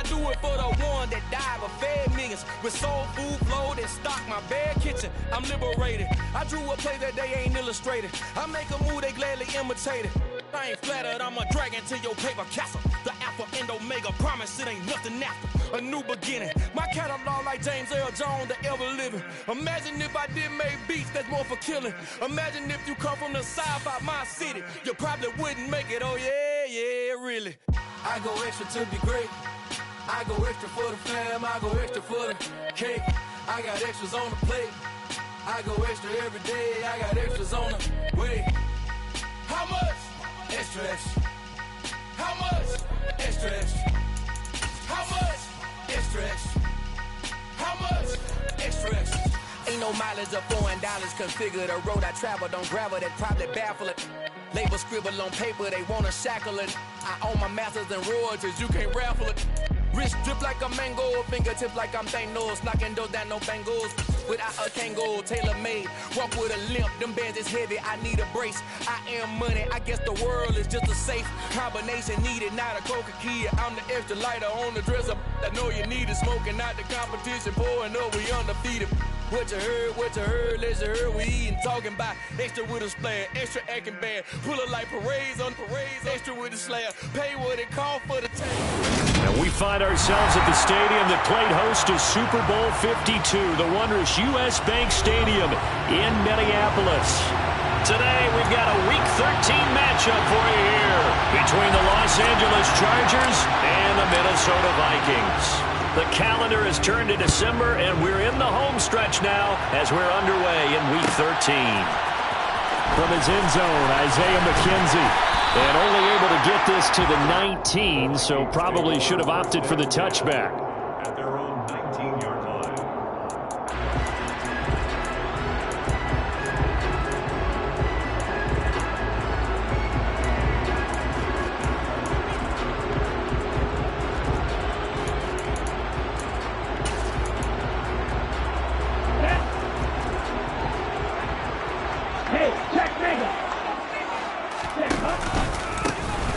do it for the one that died but fed millions. With soul food flowed and stocked my bare kitchen. I'm liberated. I drew a play that they ain't illustrated. I make a move they gladly imitated. I ain't flattered, I'm a dragon to your paper castle. The Alpha and Omega, promise it ain't nothing after. A new beginning. My catalog like James Earl Jones, the ever living. Imagine if I did make beats that's more for killing. Imagine if you come from the south out my city. You probably wouldn't make it, oh yeah, really. I go extra to be great. I go extra for the fam, I go extra for the cake. I got extras on the plate. I go extra every day, I got extras on the way. How much? Extra, extra. How much? Extra, extra. How much? Extra, extra. How much? Extra, extra. Ain't no mileage of $4 configure the road I travel. Don't gravel that probably baffle it. Label scribble on paper, they wanna shackle it. I own my masters and royalties, you can't raffle it. Wrist drip like a mango, fingertip like I'm Thanos, knocking those down no bangles. Without a Kango, tailor-made, walk with a limp, them bands is heavy, I need a brace. I am money, I guess the world is just a safe combination needed, not a Coca-Cola. I'm the extra lighter on the dresser, I know you need it, smoking out the competition, pouring up, we undefeated. What you heard, let's heard, we eatin', talking about extra with a splash, extra acting bad, pull it like parades on parades, extra with a slab, pay what it cost for the tank. And we find ourselves at the stadium that played host to Super Bowl 52, the wondrous U.S. Bank Stadium in Minneapolis. Today, we've got a Week 13 matchup for you here between the Los Angeles Chargers and the Minnesota Vikings. The calendar has turned to December, and we're in the home stretch now as we're underway in Week 13. From his end zone, Isaiah McKenzie. And only able to get this to the 19, so probably should have opted for the touchback. At their own 19-yard line.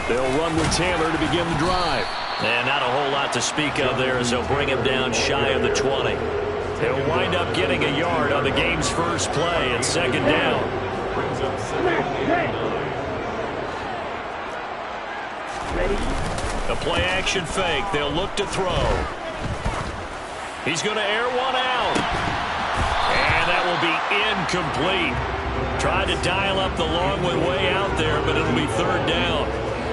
They'll run with Taylor to begin the drive. And not a whole lot to speak of there as they'll bring him down shy of the 20. They'll wind up getting a yard on the game's first play at second down. Brings up second. A play-action fake. They'll look to throw. He's going to air one out. And that will be incomplete. Tried to dial up the long one way out there, but it'll be third down.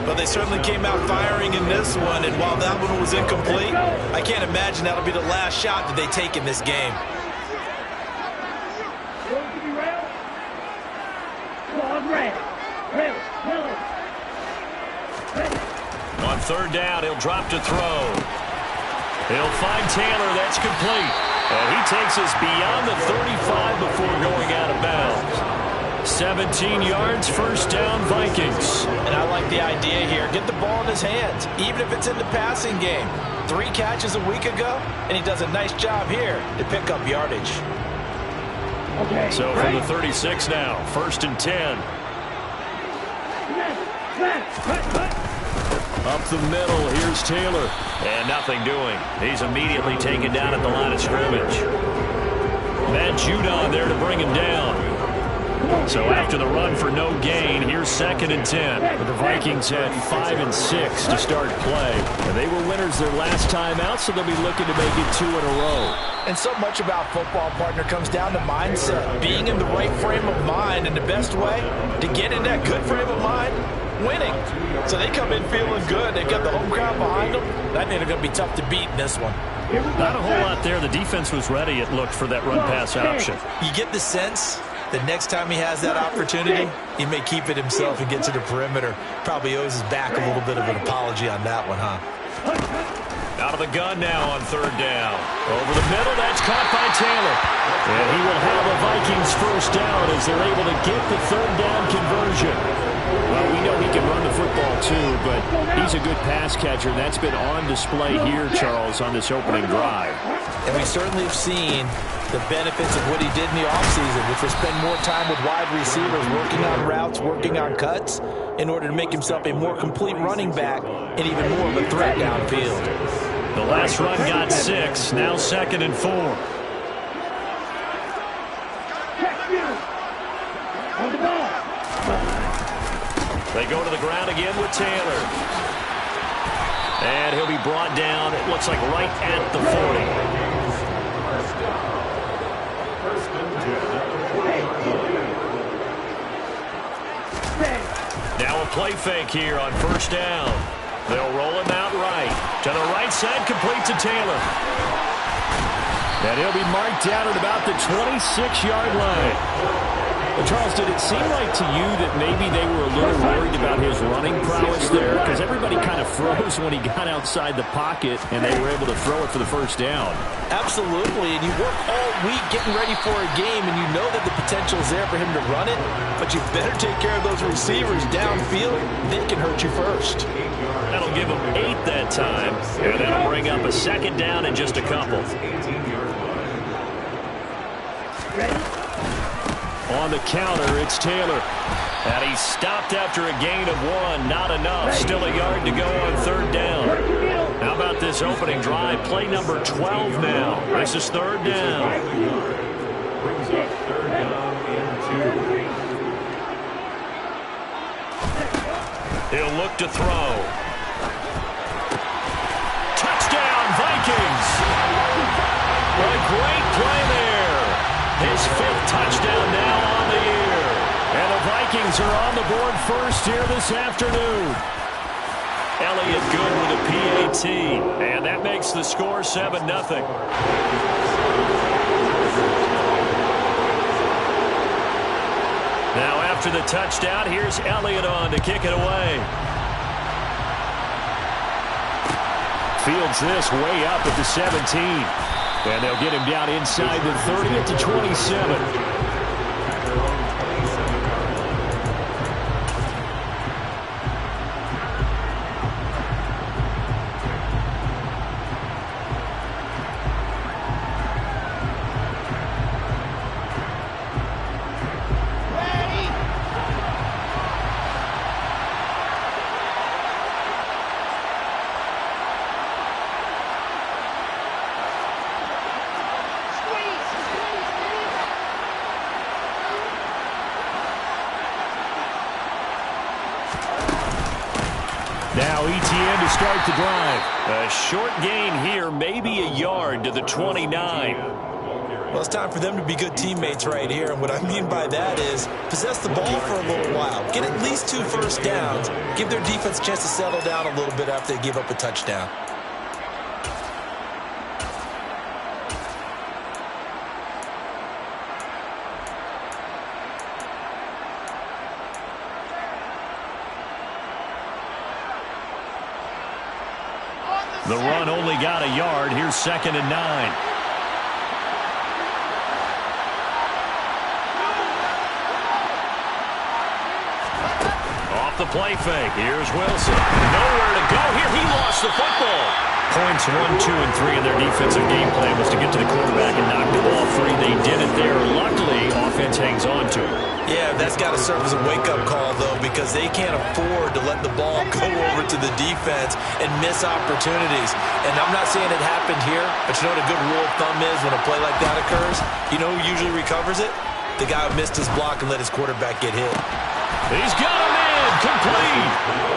But they certainly came out firing in this one, and while that one was incomplete, I can't imagine that'll be the last shot that they take in this game. On third down, he'll drop to throw. He'll find Taylor. That's complete. And he takes us beyond the 35 before going out of bounds. 17 yards, first down, Vikings. And I like the idea here. Get the ball in his hands, even if it's in the passing game. 3 catches a week ago, and he does a nice job here to pick up yardage. Okay, so from the 36 now, first and 10. Up the middle, here's Taylor. And nothing doing. He's immediately taken down at the line of scrimmage. Matt Judon there to bring him down. So after the run for no gain, here's second and 10. The Vikings had 5 and 6 to start play. And they were winners their last time out, so they'll be looking to make it 2 in a row. And so much about football, partner, comes down to mindset. Being in the right frame of mind, and the best way to get in that good frame of mind, winning. So they come in feeling good. They've got the home crowd behind them. I think they're going to be tough to beat in this one. Not a whole lot there. The defense was ready, it looked, for that run-pass option. You get the sense that next time he has that opportunity, he may keep it himself and get to the perimeter. Probably owes his back a little bit of an apology on that one, huh? Out of the gun now on third down. Over the middle, that's caught by Taylor. And he will have a Vikings first down as they're able to get the third down conversion. Well, we know he can run the football too, but he's a good pass catcher. That's been on display here, Charles, on this opening drive. And we certainly have seen the benefits of what he did in the offseason, which was spend more time with wide receivers, working on routes, working on cuts, in order to make himself a more complete running back and even more of a threat downfield. The last run got 6. Now 2nd and 4. They go to the ground again with Taylor. And he'll be brought down, it looks like right at the 40. Now a play fake here on 1st down. They'll roll him out right. To the right side, complete to Taylor. And he'll be marked down at about the 26-yard line. Well, Charles, did it seem like to you that maybe they were a little worried about his running prowess there? Because everybody kind of froze when he got outside the pocket, and they were able to throw it for the 1st down. Absolutely, and you work all week getting ready for a game, and you know that the potential is there for him to run it, but you better take care of those receivers downfield. They can hurt you first. That'll give him 8 that time, and that'll bring up a 2nd down in just a couple. On the counter, it's Taylor. And he's stopped after a gain of 1. Not enough. Still a yard to go on 3rd down. How about this opening drive? Play number 12 now. This is 3rd down. Brings up 3rd down and 2. He'll look to throw. Touchdown, Vikings! A great play there. His 5th touchdown now on the year. And the Vikings are on the board first here this afternoon. Elliott good with a PAT. And that makes the score 7-0. Now after the touchdown, here's Elliott on to kick it away. Fields this way up at the 17. And they'll get him down inside the 30 at the 27. Now ETN to start the drive. A short gain here, maybe a yard to the 29. Well, it's time for them to be good teammates right here. And what I mean by that is possess the ball for a little while. Get at least 2 first downs. Give their defense a chance to settle down a little bit after they give up a touchdown. The run only got a yard. Here's 2nd and 9. Off the play fake. Here's Wilson. Nowhere to go here. He lost the football. Points 1, 2, and 3 in their defensive game plan was to get to the quarterback and knock the ball free. They did it there. Luckily, offense hangs on to it. Yeah, that's got to serve as a wake-up call, though, because they can't afford to let the ball go over to the defense and miss opportunities. And I'm not saying it happened here, but you know what a good rule of thumb is when a play like that occurs? You know who usually recovers it? The guy who missed his block and let his quarterback get hit. He's got him in, complete.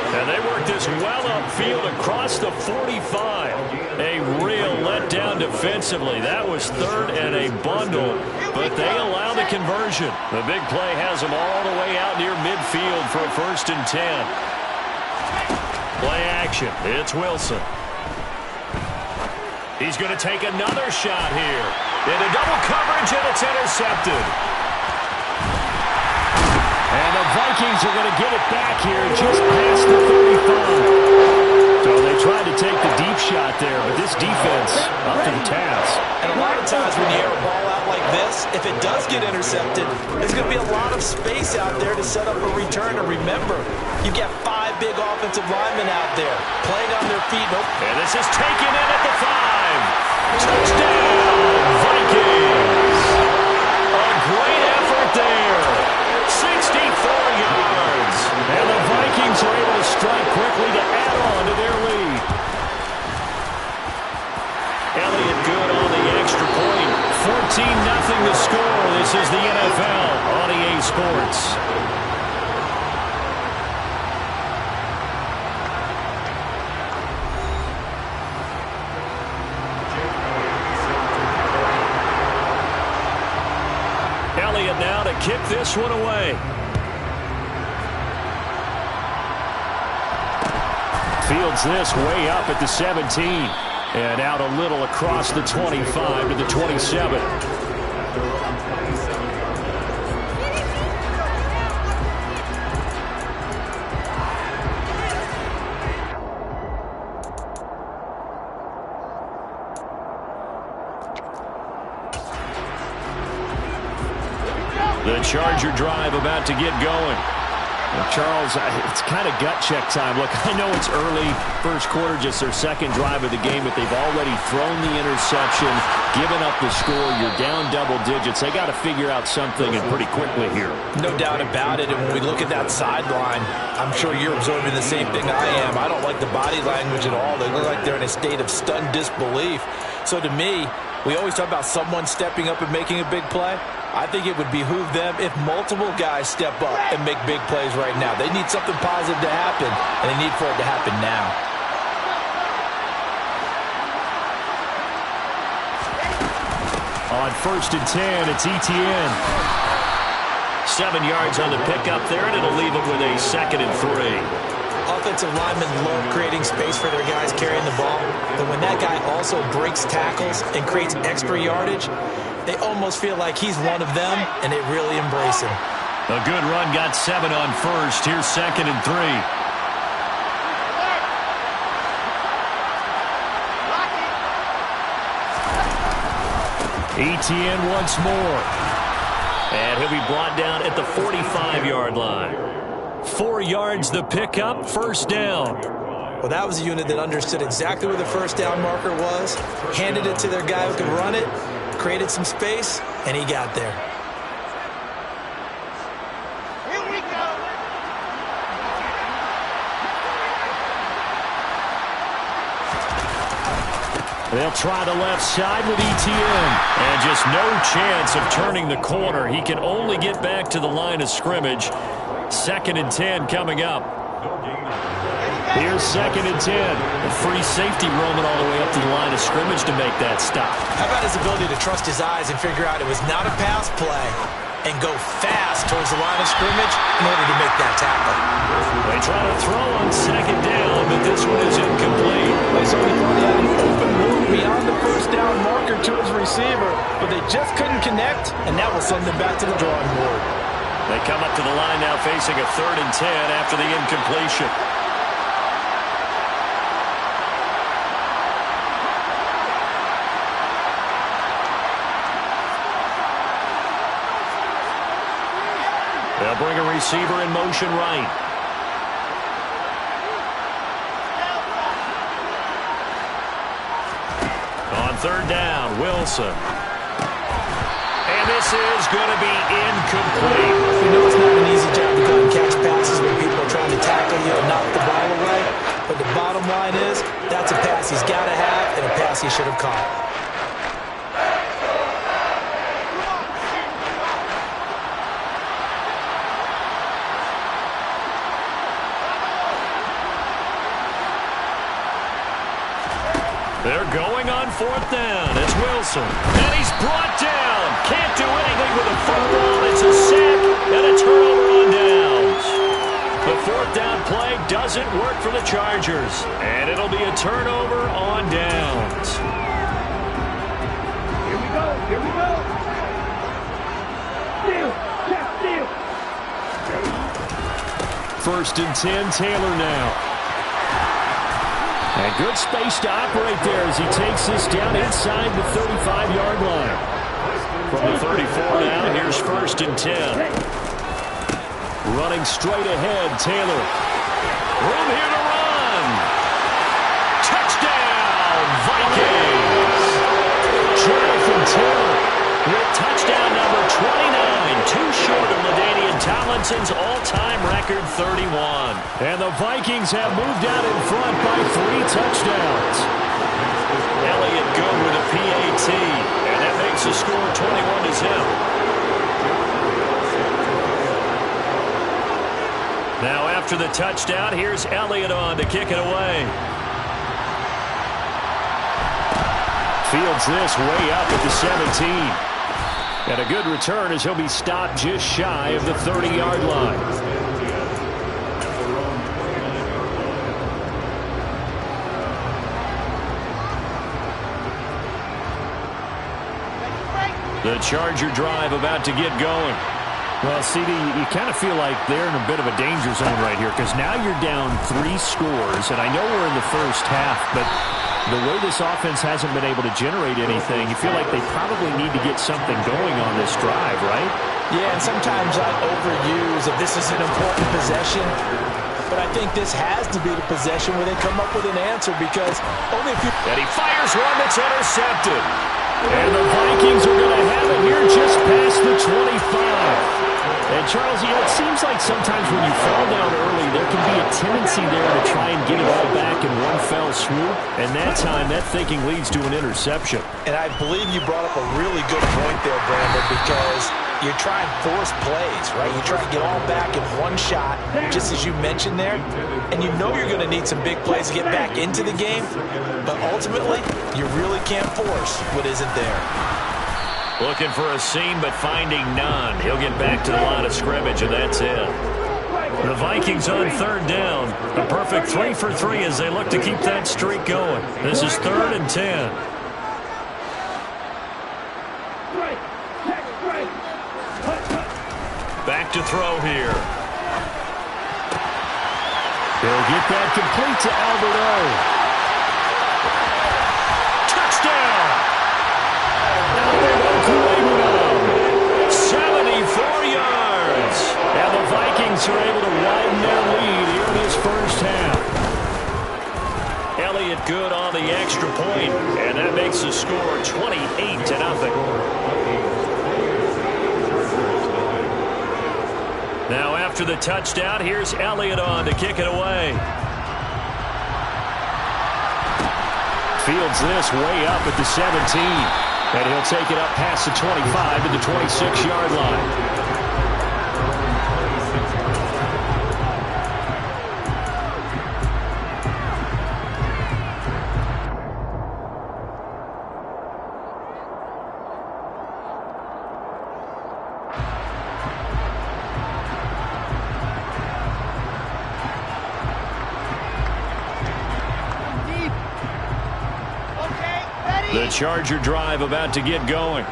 And they work this well upfield across the 45. A real letdown defensively. That was 3rd and a bundle, but they allow the conversion. The big play has them all the way out near midfield for a 1st and 10. Play action. It's Wilson. He's going to take another shot here. Into double coverage, and it's intercepted. And the Vikings are going to get it back here just past the 35. So they tried to take the deep shot there, but this defense up to the task. And a lot of times when you air a ball out like this, if it does get intercepted, there's going to be a lot of space out there to set up a return. And remember, you've got 5 big offensive linemen out there playing on their feet. Nope. And this is taken in at the 5. Touchdown, Vikings. A great effort there. 64 yards. And the Vikings are able to strike quickly to add on to their lead. good on the extra point. 14-0 the score. This is the NFL on EA Sports. Elliott now to kick this one away. Fields this way up at the 17. And out a little across the 25 to the 27. The Charger drive about to get going. Well, Charles, it's kind of gut check time. Look, I know it's early, first quarter, just their second drive of the game, but they've already thrown the interception, given up the score. You're down double digits. They got to figure out something, and pretty quickly here. No doubt about it, and when we look at that sideline, I'm sure you're observing the same thing I am. I don't like the body language at all. They look like they're in a state of stunned disbelief. So to me, we always talk about someone stepping up and making a big play. I think it would behoove them if multiple guys step up and make big plays right now. They need something positive to happen, and they need for it to happen now. On 1st and 10, it's Etienne. 7 yards on the pickup there, and it'll leave it with a 2nd and 3. Offensive linemen love creating space for their guys carrying the ball, but when that guy also breaks tackles and creates extra yardage, they almost feel like he's one of them, and they really embrace him. A good run, got 7 on 1st. Here's 2nd and 3. Etienne once more. And he'll be brought down at the 45-yard line. 4 yards the pickup, 1st down. Well, that was a unit that understood exactly where the 1st down marker was, handed it to their guy who could run it, created some space, and he got there. Here we go. They'll try the left side with Etienne. And just no chance of turning the corner. He can only get back to the line of scrimmage. 2nd and 10 coming up. Here's 2nd and 10. A free safety roaming all the way up to the line of scrimmage to make that stop. How about his ability to trust his eyes and figure out it was not a pass play and go fast towards the line of scrimmage in order to make that tackle. They try to throw on 2nd down, but this one is incomplete. They certainly thought he had an open move beyond the 1st down marker to his receiver, but they just couldn't connect, and that will send them back to the drawing board. They come up to the line now facing a 3rd and 10 after the incompletion. They'll bring a receiver in motion right. On 3rd down, Wilson. And this is going to be incomplete. You know it's not an easy job to go and catch passes when people are trying to tackle you and knock the ball away. But the bottom line is, that's a pass he's got to have and a pass he should have caught. They're going on 4th down. It's Wilson. And he's brought down. Can't do anything with the football. It's a sack and a turnover on downs. The 4th down play doesn't work for the Chargers. And it'll be a turnover on downs. Here we go. Here we go. Steal. Check steal. 1st and 10, Taylor now. And good space to operate there as he takes this down inside the 35-yard line. From the 34 now, here's 1st and 10. Running straight ahead, Taylor. Room here to run. Touchdown, Vikings. Jonathan Taylor with touchdown number 29, too short of LaDainian Tomlinson's all-time record 31. And the Vikings have moved out in front by 3 touchdowns. Elliott good with a PA after the touchdown, here's Elliott on to kick it away. Fields this way up at the 17. And a good return as he'll be stopped just shy of the 30-yard line. The Charger drive about to get going. Well, CD, you kind of feel like they're in a bit of a danger zone right here because now you're down 3 scores, and I know we're in the first half, but the way this offense hasn't been able to generate anything, you feel like they probably need to get something going on this drive, right? Yeah, and sometimes I overuse that this is an important possession, but I think this has to be the possession where they come up with an answer because only if you... And he fires one that's intercepted. And the Vikings are going to have it here just past the 25. And, Charles, you know, it seems like sometimes when you fall down early, there can be a tendency there to try and get it all back in one fell swoop. And that time, that thinking leads to an interception. And I believe you brought up a really good point there, Brandon, because you're trying force plays, right? You try to get all back in one shot, just as you mentioned there. And you know you're going to need some big plays to get back into the game. But ultimately, you really can't force what isn't there. Looking for a seam, but finding none. He'll get back to the line of scrimmage, and that's it. The Vikings on third down. A perfect 3 for 3 as they look to keep that streak going. This is 3rd and 10. Back to throw here. They'll get that complete to Alberto. Touchdown! They walk away with 74 yards. And the Vikings are able to widen their lead here in this first half. Elliott good on the extra point, and that makes the score 28-0. Now after the touchdown, here's Elliott on to kick it away. Fields this way up at the 17. And he'll take it up past the 25 to the 26-yard line. The Charger drive about to get going.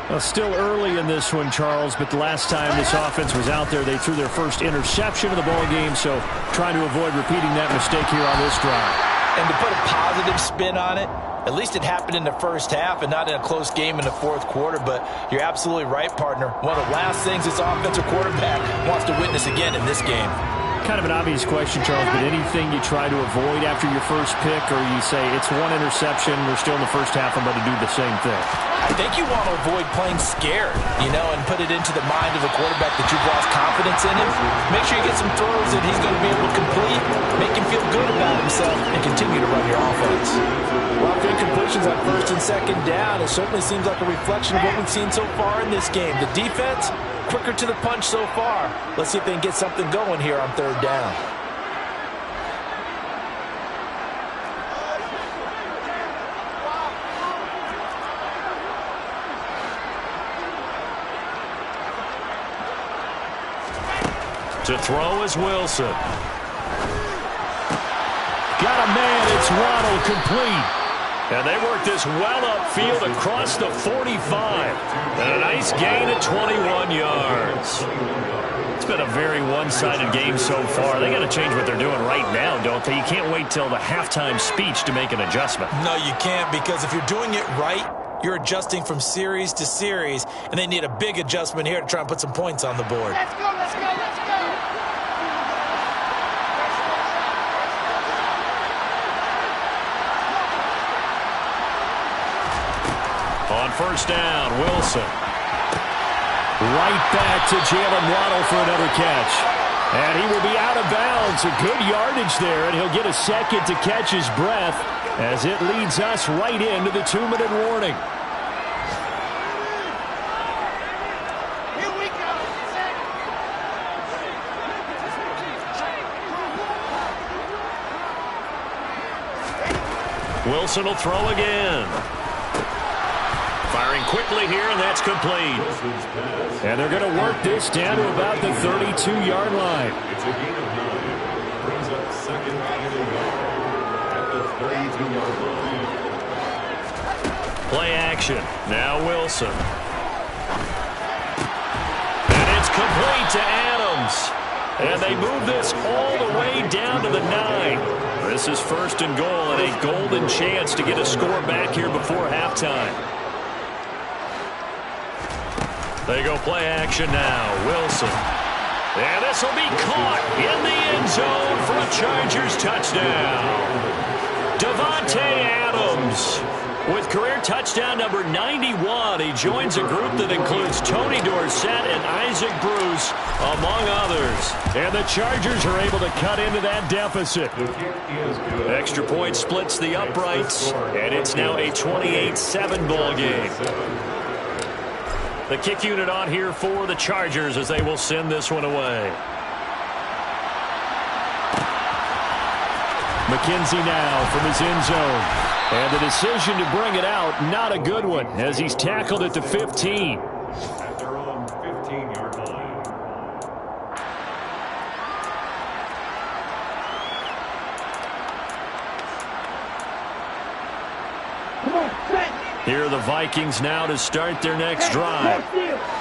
Well, still early in this one, Charles, but the last time this offense was out there, they threw their first interception of the ball game, so trying to avoid repeating that mistake here on this drive. And to put a positive spin on it, at least it happened in the first half and not in a close game in the fourth quarter, but you're absolutely right, partner. One of the last things this offensive quarterback wants to witness again in this game. Kind of an obvious question, Charles, but anything you try to avoid after your first pick, or you say it's one interception, we're still in the first half, I'm going to do the same thing? I think you want to avoid playing scared, you know, and put it into the mind of the quarterback that you've lost confidence in him. Make sure you get some throws that he's going to be able to complete, make him feel good about himself, and continue to run your offense. Well, incompletions on first and second down, it certainly seems like a reflection of what we've seen so far in this game. The defense, quicker to the punch so far. Let's see if they can get something going here on third down. To throw is Wilson. Got a man, it's Waddle, complete. And they work this well upfield across the 45. And a nice gain at 21 yards. It's been a very one-sided game so far. They got to change what they're doing right now, don't they? You can't wait till the halftime speech to make an adjustment. No, you can't, because if you're doing it right, you're adjusting from series to series, and they need a big adjustment here to try and put some points on the board. Let's go, let's go, let's go! On first down, Wilson. Right back to Jalen Waddle for another catch. And he will be out of bounds. A good yardage there, and he'll get a second to catch his breath as it leads us right into the 2-minute warning. Here we go! Wilson will throw again. Firing quickly here, and that's complete. And they're going to work this down to about the 32-yard line. It's a gain of 9. Brings up second and a yard at the 32-yard line. Play action. Now Wilson. And it's complete to Adams. And they move this all the way down to the 9. This is first and goal and a golden chance to get a score back here before halftime. They go play action now. Wilson. And this will be caught in the end zone for a Chargers touchdown. Davante Adams with career touchdown number 91. He joins a group that includes Tony Dorsett and Isaac Bruce, among others. And the Chargers are able to cut into that deficit. Extra point splits the uprights, and it's now a 28-7 ball game. The kick unit on here for the Chargers as they will send this one away. McKenzie now from his end zone. And the decision to bring it out, not a good one, as he's tackled at the 15. At their own 15-yard line. Come on, set. Here are the Vikings now to start their next drive.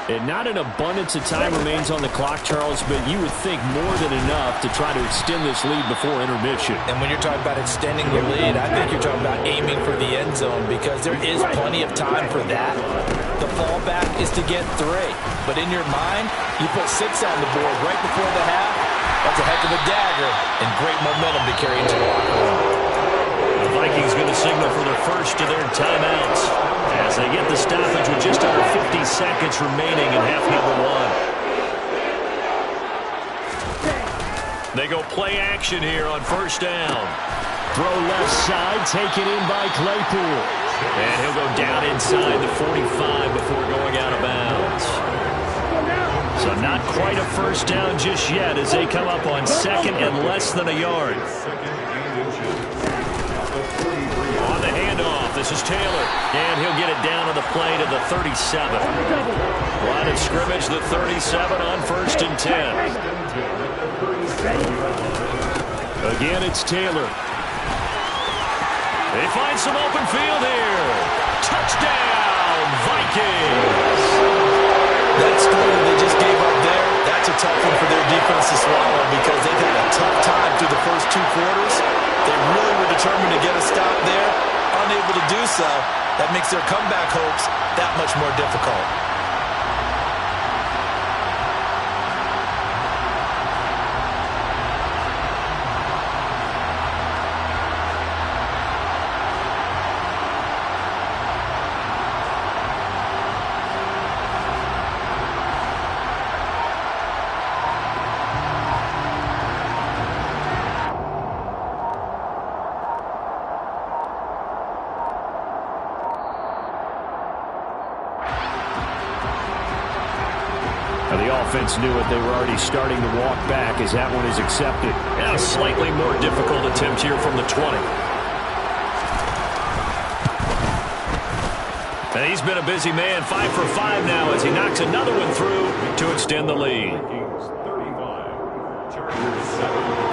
And not an abundance of time remains on the clock, Charles, but you would think more than enough to try to extend this lead before intermission. And when you're talking about extending the lead, I think you're talking about aiming for the end zone because there is plenty of time for that. The fallback is to get 3. But in your mind, you put 6 on the board right before the half. That's a heck of a dagger and great momentum to carry into the locker room. The Vikings going to signal for the first of their timeouts as they get the stoppage with just under 50 seconds remaining in half number 1. They go play action here on first down. Throw left side, taken in by Claypool. And he'll go down inside the 45 before going out of bounds. So not quite a first down just yet as they come up on second and less than a yard. On the handoff, this is Taylor. And he'll get it down on the play to the 37. Line of scrimmage, the 37 on first and 10. Again, it's Taylor. They find some open field here. Touchdown, Vikings. That score they just gave up there, that's a tough one for their defense to swallow because they've had a tough time through the first 2 quarters. They really were determined to get a stop there. Unable to do so, that makes their comeback hopes that much more difficult. The offense knew it. They were already starting to walk back as that one is accepted. And a slightly more difficult attempt here from the 20. And he's been a busy man, 5 for 5 now as he knocks another one through to extend the lead. Vikings 35, Chargers 7.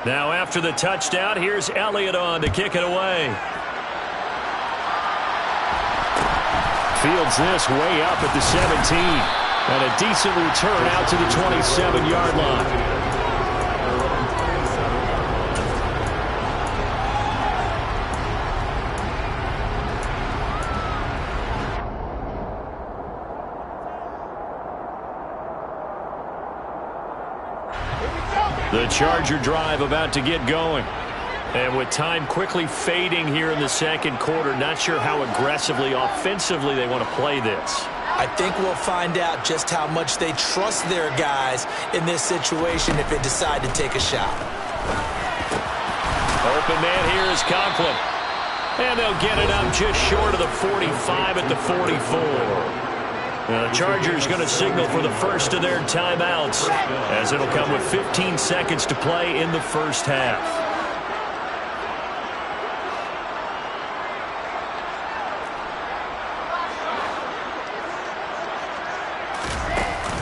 Now after the touchdown, here's Elliott on to kick it away. Fields this way up at the 17. And a decent return out to the 27-yard line. The Charger drive about to get going. And with time quickly fading here in the second quarter, not sure how aggressively, offensively they want to play this. I think we'll find out just how much they trust their guys in this situation if they decide to take a shot. Open man here is Conklin. And they'll get it up just short of the 45 at the 44. The Chargers going to signal for the first of their timeouts, as it'll come with 15 seconds to play in the first half.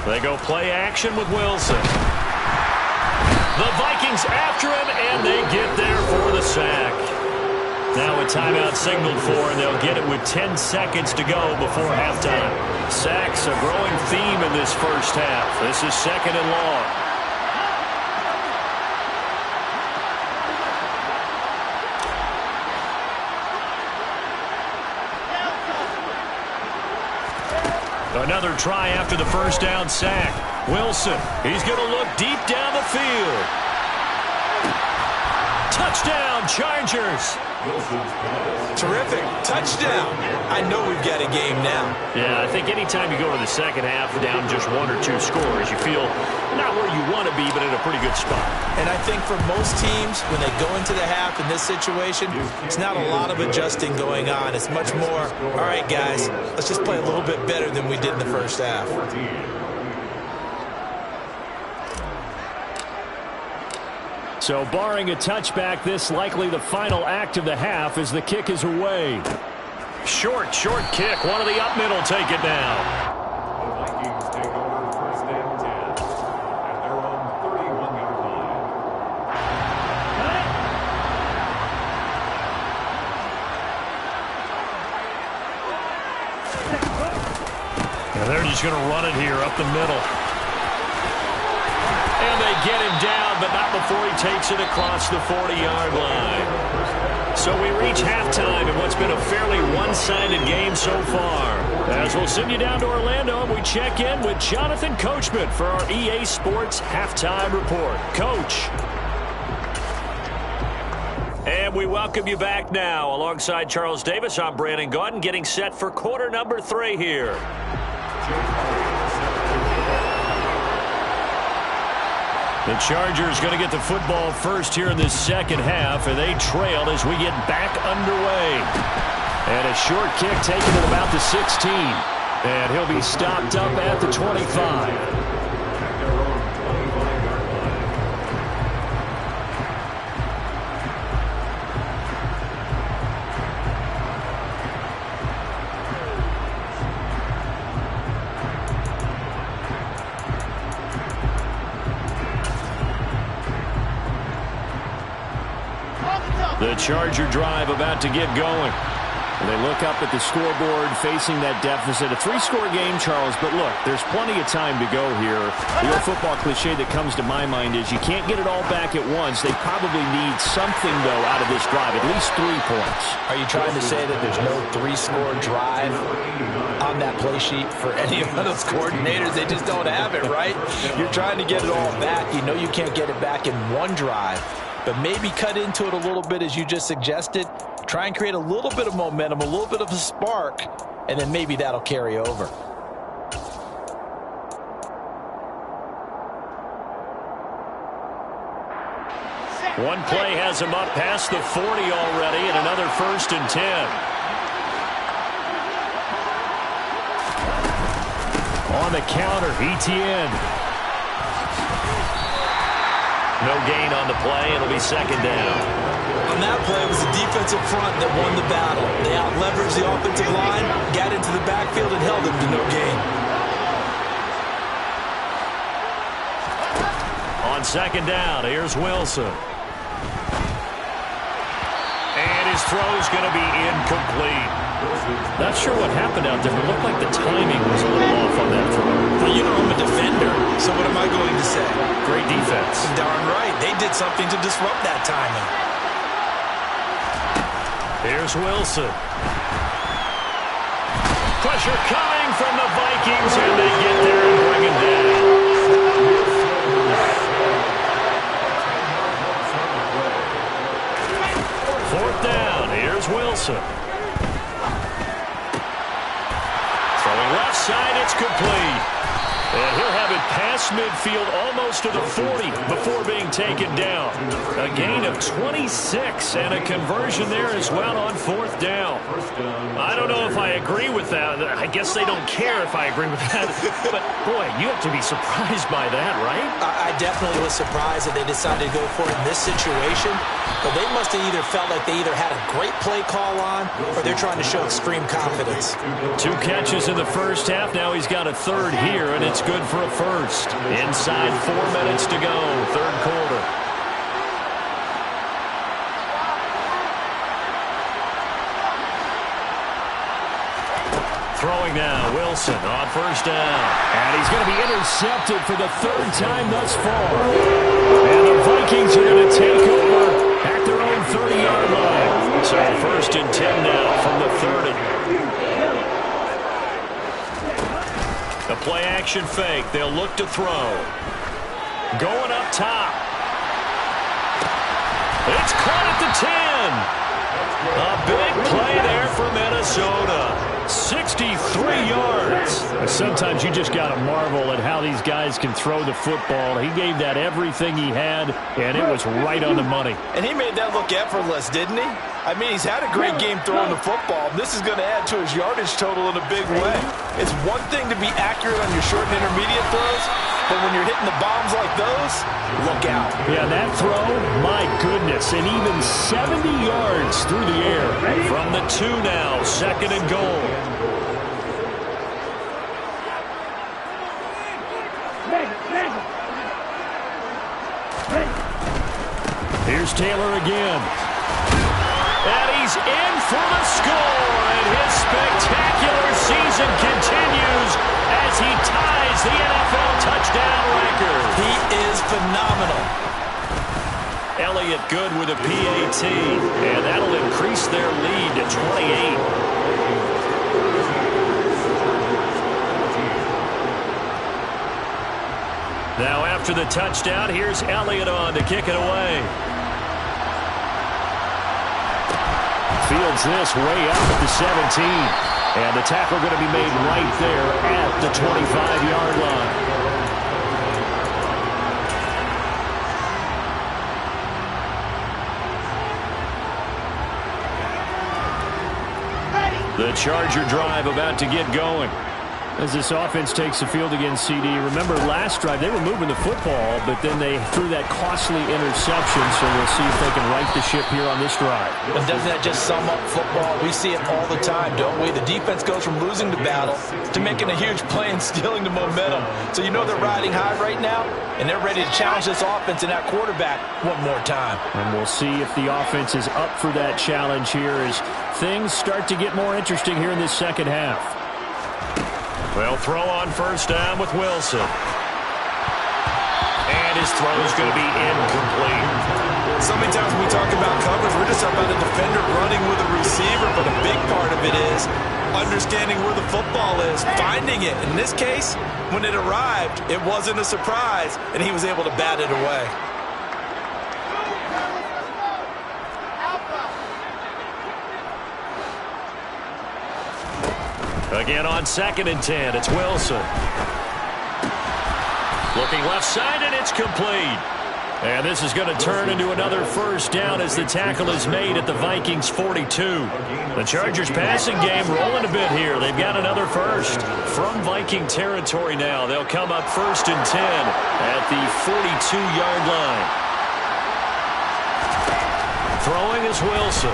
They go play action with Wilson. The Vikings after him, and they get there for the sack. Now a timeout signaled for, and they'll get it with 10 seconds to go before halftime. Sacks, a growing theme in this first half. This is 2nd and long. Another try after the first down sack. Wilson, he's going to look deep down the field. Touchdown, Chargers. Terrific. Touchdown. I know we've got a game now. Yeah, I think anytime you go to the second half down just 1 or 2 scores, you feel not where you want to be, but in a pretty good spot. And I think for most teams, when they go into the half in this situation, it's not a lot of adjusting going on. It's much more, all right, guys, let's just play a little bit better than we did in the first half. So barring a touchback, this likely the final act of the half as the kick is away. Short kick. One of the up middle take it now. The Vikings take over first and 10 at their own 31-yard line. And they're just going to run it here up the middle. And they get him down, but not before he takes it across the 40-yard line. So we reach halftime in what's been a fairly one-sided game so far. As we'll send you down to Orlando, and we check in with Jonathan Coachman for our EA Sports Halftime Report. Coach. And we welcome you back now. Alongside Charles Davis, I'm Brandon Gaudin, getting set for quarter number 3 here. The Chargers going to get the football first here in this second half, and they trail as we get back underway. And a short kick taken at about the 16. And he'll be stopped up at the 25. The Charger drive about to get going. And they look up at the scoreboard facing that deficit. A 3-score game, Charles, but look, there's plenty of time to go here. The old football cliche that comes to my mind is you can't get it all back at once. They probably need something, though, out of this drive, at least 3 points. Are you trying to say that there's no 3-score drive on that play sheet for any of those coordinators? They just don't have it, right? You're trying to get it all back. You know you can't get it back in one drive. But maybe cut into it a little bit as you just suggested. Try and create a little bit of momentum, a little bit of a spark, and then maybe that'll carry over. One play has him up past the 40 already, and another 1st and 10. On the counter, Etienne. No gain on the play. It'll be 2nd down. On that play, it was the defensive front that won the battle. They out-leveraged the offensive line, got into the backfield, and held them to no gain. On 2nd down, here's Wilson. And his throw's going to be incomplete. Not sure what happened out there, but it looked like the timing was a little off on that throw. Well, you know I'm a defender, so what am I going to say? Great defense. Darn right. They did something to disrupt that timing. Here's Wilson. Pressure coming from the Vikings, and they get there and bring it down. 4th down. Here's Wilson. Throwing left side, it's complete. And he'll have it past across midfield, almost to the 40 before being taken down. A gain of 26 and a conversion there as well on 4th down. I don't know if I agree with that. I guess they don't care if I agree with that. But, boy, you have to be surprised by that, right? I definitely was surprised that they decided to go for it in this situation. But they must have either felt like they either had a great play call on or they're trying to show extreme confidence. 2 catches in the first half. Now he's got a 3rd here, and it's good for a 1st. Inside 4 minutes to go, 3rd quarter. Throwing now, Wilson on 1st down. And he's going to be intercepted for the 3rd time thus far. And the Vikings are going to take over at their own 30-yard line. So 1st and 10 now from the 30. The play-action fake. They'll look to throw. Going up top. It's caught at the 10. A big play there for Minnesota. 63 yards. Sometimes you just got to marvel at how these guys can throw the football. He gave that everything he had, and it was right on the money. And he made that look effortless, didn't he? I mean, he's had a great game throwing the football. This is going to add to his yardage total in a big way. It's one thing to be accurate on your short and intermediate throws, but when you're hitting the bombs like those, look out. Yeah, that throw, my goodness, and even 70 yards through the air. From the 2 now, 2nd and goal. Here's Taylor again. And he's in for the score, and his spectacular season continues as he ties the NFL touchdown record. He is phenomenal. Elliott good with a PAT, and that'll increase their lead to 28. Now after the touchdown, here's Elliott on to kick it away. Fields this way up at the 17. And the tackle going to be made right there at the 25-yard line. The Charger drive about to get going. As this offense takes the field against CD, remember last drive they were moving the football, but then they threw that costly interception, so we'll see if they can right the ship here on this drive. And doesn't that just sum up football? We see it all the time, don't we? The defense goes from losing the battle to making a huge play and stealing the momentum. So you know they're riding high right now, and they're ready to challenge this offense and that quarterback one more time. And we'll see if the offense is up for that challenge here as things start to get more interesting here in this second half. They'll throw on 1st down with Wilson. And his throw is going to be incomplete. So many times when we talk about coverage, we're just talking about a defender running with a receiver, but a big part of it is understanding where the football is, finding it. In this case, when it arrived, it wasn't a surprise, and he was able to bat it away. Again on 2nd and 10, it's Wilson. Looking left side, and it's complete. And this is going to turn into another 1st down as the tackle is made at the Vikings 42. The Chargers passing game rolling a bit here. They've got another 1st. From Viking territory now, they'll come up 1st and 10 at the 42-yard line. Throwing is Wilson.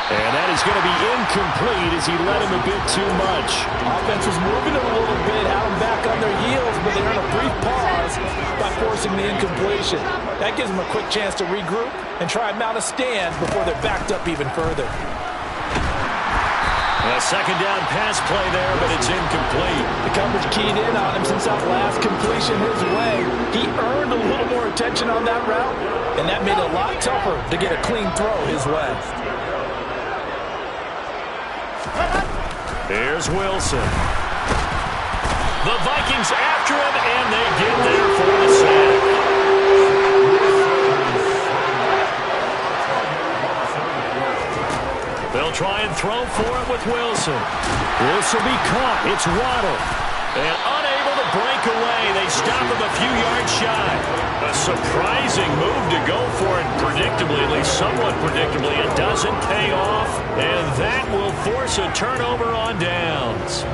And that is going to be incomplete as he led him a bit too much. Offense was moving a little bit, had them back on their heels, but they earned a brief pause by forcing the incompletion. That gives them a quick chance to regroup and try and mount a stand before they're backed up even further. A 2nd down pass play there, but it's incomplete. The coverage keyed in on him since that last completion his way. He earned a little more attention on that route, and that made it a lot tougher to get a clean throw his way. Here's Wilson. The Vikings after him, and they get there for the sack. They'll try and throw for it with Wilson. This will be caught. It's Waddle. And unable to break stop him a few yards shy. A surprising move to go for it predictably, at least somewhat predictably. It doesn't pay off, and that will force a turnover on downs.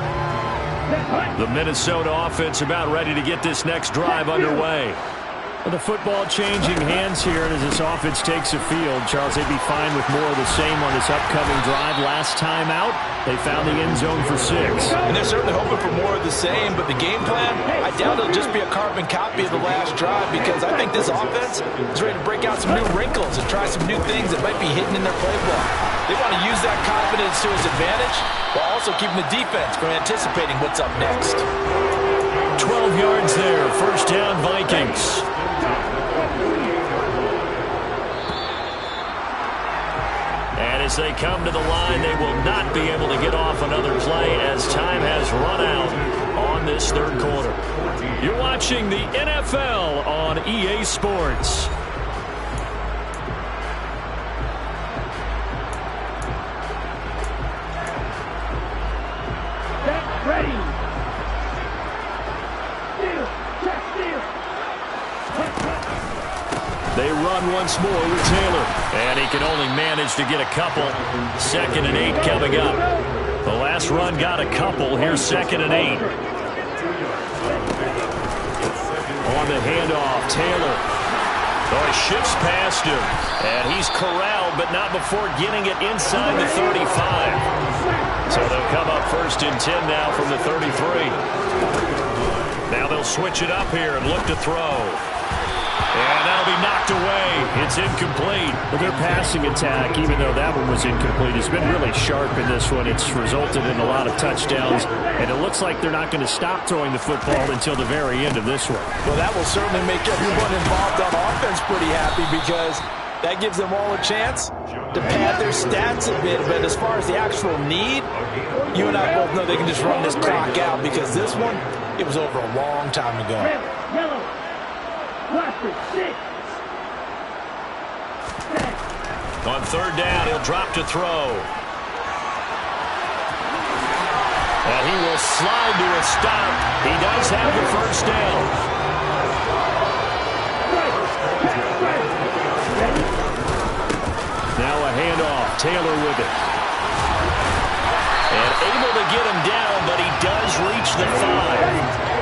The Minnesota offense about ready to get this next drive underway. The football changing hands here, and as this offense takes the field, Charles, they'd be fine with more of the same on this upcoming drive. Last time out, they found the end zone for 6. And they're certainly hoping for more of the same, but the game plan, I doubt it'll just be a carbon copy of the last drive, because I think this offense is ready to break out some new wrinkles and try some new things that might be hidden in their playbook. They want to use that confidence to its advantage while also keeping the defense from anticipating what's up next. 12 yards there, first down Vikings. And as they come to the line, they will not be able to get off another play as time has run out on this third quarter. You're watching the NFL on EA Sports. Ready. They run once more with Taylor, and he can only manage to get a couple. 2nd and 8 coming up. The last run got a couple. Here's 2nd and 8. On the handoff, Taylor. Oh, he shifts past him, and he's corralled, but not before getting it inside the 35. So they'll come up 1st and 10 now from the 33. Now they'll switch it up here and look to throw. And that'll be knocked away. It's incomplete. But their passing attack, even though that one was incomplete, has been really sharp in this one. It's resulted in a lot of touchdowns, and it looks like they're not going to stop throwing the football until the very end of this one. Well, that will certainly make everyone involved on offense pretty happy, because that gives them all a chance to pad their stats a bit. But as far as the actual need, you and I both know they can just run this clock out, because this one, it was over a long time ago. Yellow. On 3rd down, he'll drop to throw. And he will slide to a stop. He does have the first down. Now a handoff. Taylor with it. And able to get him down, but he does reach the 5.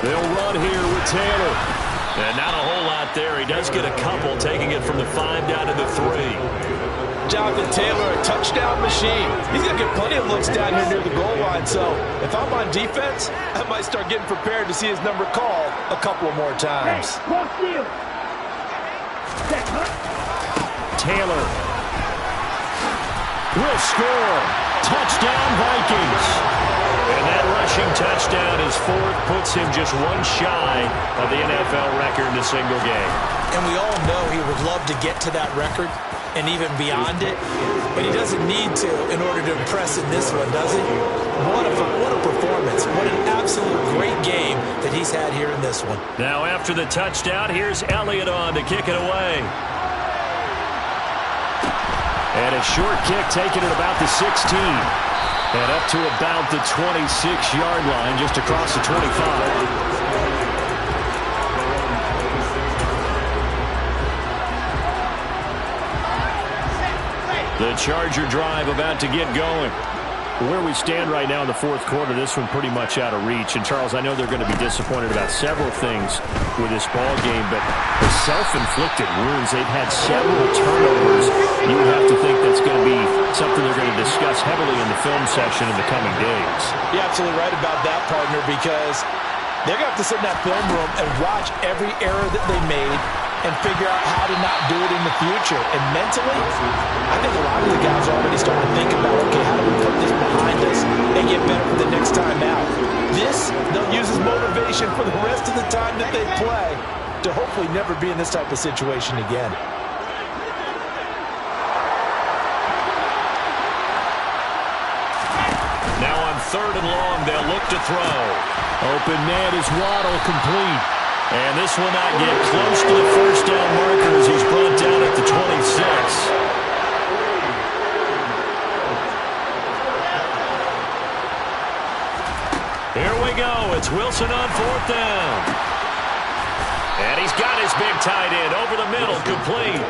They'll run here with Taylor. And not a whole lot there. He does get a couple, taking it from the 5 down to the 3. Jonathan Taylor, a touchdown machine. He's going to get plenty of looks down here near the goal line. So if I'm on defense, I might start getting prepared to see his number called a couple of more times. Taylor will score. Touchdown, Vikings. And that rushing touchdown is 4th, puts him just one shy of the NFL record in a single game. And we all know he would love to get to that record and even beyond it, but he doesn't need to in order to impress in this one, does he? What a performance. What an absolute great game that he's had here in this one. Now after the touchdown, here's Elliott on to kick it away. And a short kick taken at about the 16. And up to about the 26-yard line, just across the 25. The Charger drive about to get going. Where we stand right now in the 4th quarter, this one pretty much out of reach. And, Charles, I know they're going to be disappointed about several things with this ball game, but the self-inflicted wounds, they've had several turnovers. You would have to think that's going to be something they're going to discuss heavily in the film session in the coming days. You're absolutely right about that, partner, because they're going to have to sit in that film room and watch every error that they made and figure out how to not do it in the future. And mentally, I think a lot of the guys are already starting to think about, okay, how do we put this behind us and get better for the next time out? This, they'll use as motivation for the rest of the time that they play to hopefully never be in this type of situation again. Now on 3rd and long, they'll look to throw. Open man is Waddle, complete. And this will not get close to the first down marker as he's brought down at the in over the middle, complete.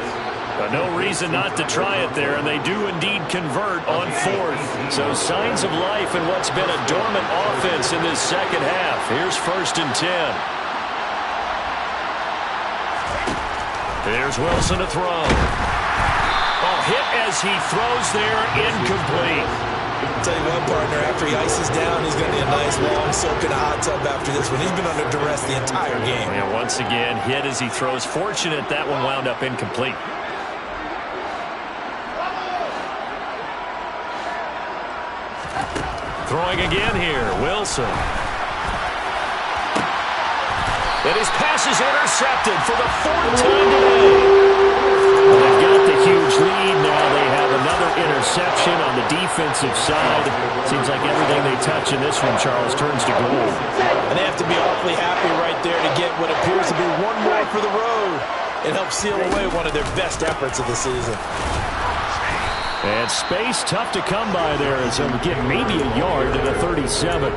But no reason not to try it there, and they do indeed convert on fourth. So signs of life in what's been a dormant offense in this second half. Here's 1st and 10. Here's Wilson to throw. Oh, hit as he throws there, incomplete. I'll tell you what, partner, after he ices down, he's going to be a nice long soak in a hot tub after this one. He's been under duress the entire game. And once again, hit as he throws. Fortunate that one wound up incomplete. Throwing again here, Wilson. And his pass is intercepted for the 4th time today. Well, they've got the huge lead now. They have another interception on the defensive side. Seems like everything they touch in this one, Charles, turns to gold. And they have to be awfully happy right there to get what appears to be one more for the road. It helps seal away one of their best efforts of the season. And space tough to come by there as they'll get maybe a yard to the 37.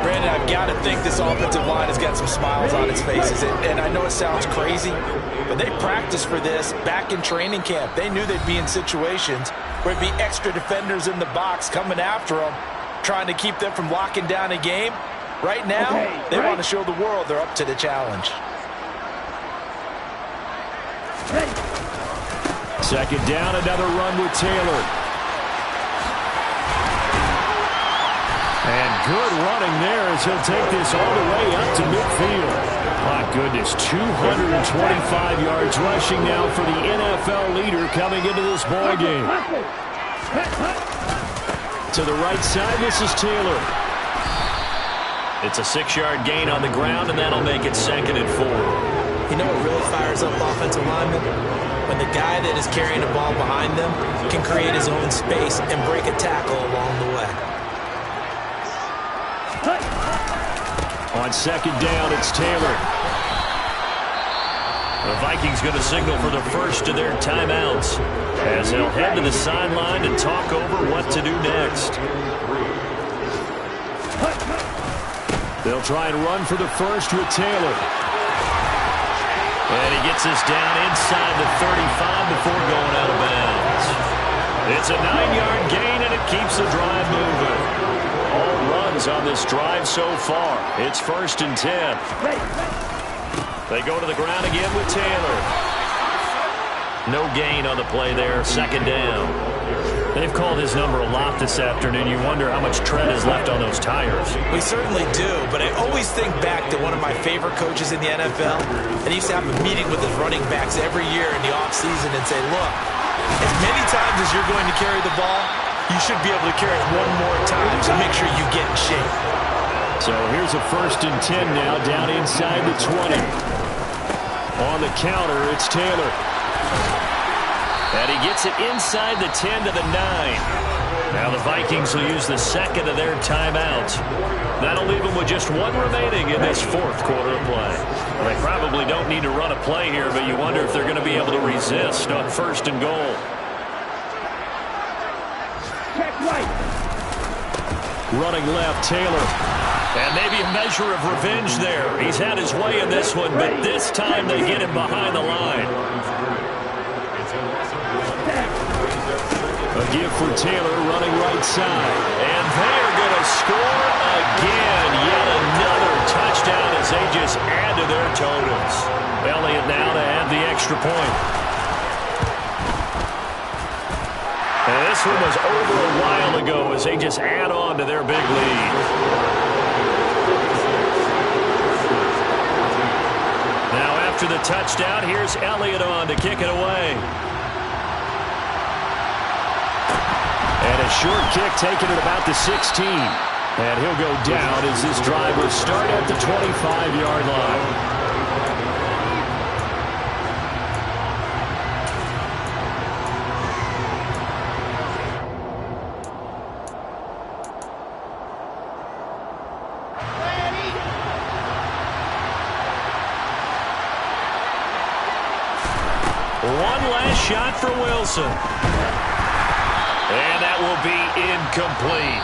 Brandon, I've got to think this offensive line has got some smiles on its faces. And I know it sounds crazy, but they practiced for this back in training camp. They knew they'd be in situations where it'd be extra defenders in the box coming after them, trying to keep them from locking down a game. Right now, they want to show the world they're up to the challenge. Second down, another run with Taylor. And good running there as he'll take this all the way up to midfield. My goodness, 225 yards rushing now for the NFL leader coming into this ball game. To the right side, this is Taylor. It's a 6-yard gain on the ground, and that'll make it 2nd and 4. You know what really fires up offensive linemen? When the guy that is carrying the ball behind them can create his own space and break a tackle along the way. On second down, it's Taylor. The Vikings going to signal for the first of their timeouts as they'll head to the sideline and talk over what to do next. They'll try and run for the first with Taylor. And he gets this down inside the 35 before going out of bounds. It's a 9-yard gain, and it keeps the drive moving. All runs on this drive so far. It's 1st and 10. They go to the ground again with Taylor. No gain on the play there. 2nd down. They've called his number a lot this afternoon. You wonder how much tread is left on those tires. We certainly do, but I always think back to one of my favorite coaches in the NFL, and he used to have a meeting with his running backs every year in the offseason and say, look, as many times as you're going to carry the ball, you should be able to carry it one more time, so make sure you get in shape. So here's a 1st and 10 now, down inside the 20. On the counter, it's Taylor. And he gets it inside the 10 to the 9. Now the Vikings will use the second of their timeouts. That'll leave them with just one remaining in this 4th quarter of play. Well, they probably don't need to run a play here, but you wonder if they're going to be able to resist on 1st and goal. Running left, Taylor. And maybe a measure of revenge there. He's had his way in this one, but this time they get him behind the line. A give for Taylor, running right side. And they're going to score again. Yet another touchdown as they just add to their totals. Elliott now to add the extra point. And this one was over a while ago as they just add on to their big lead. Now after the touchdown, here's Elliott on to kick it away. And a short kick taken at about the 16. And he'll go down as this drive will start at the 25-yard line. One last shot for Wilson. And that will be incomplete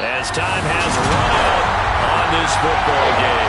as time has run out on this football game.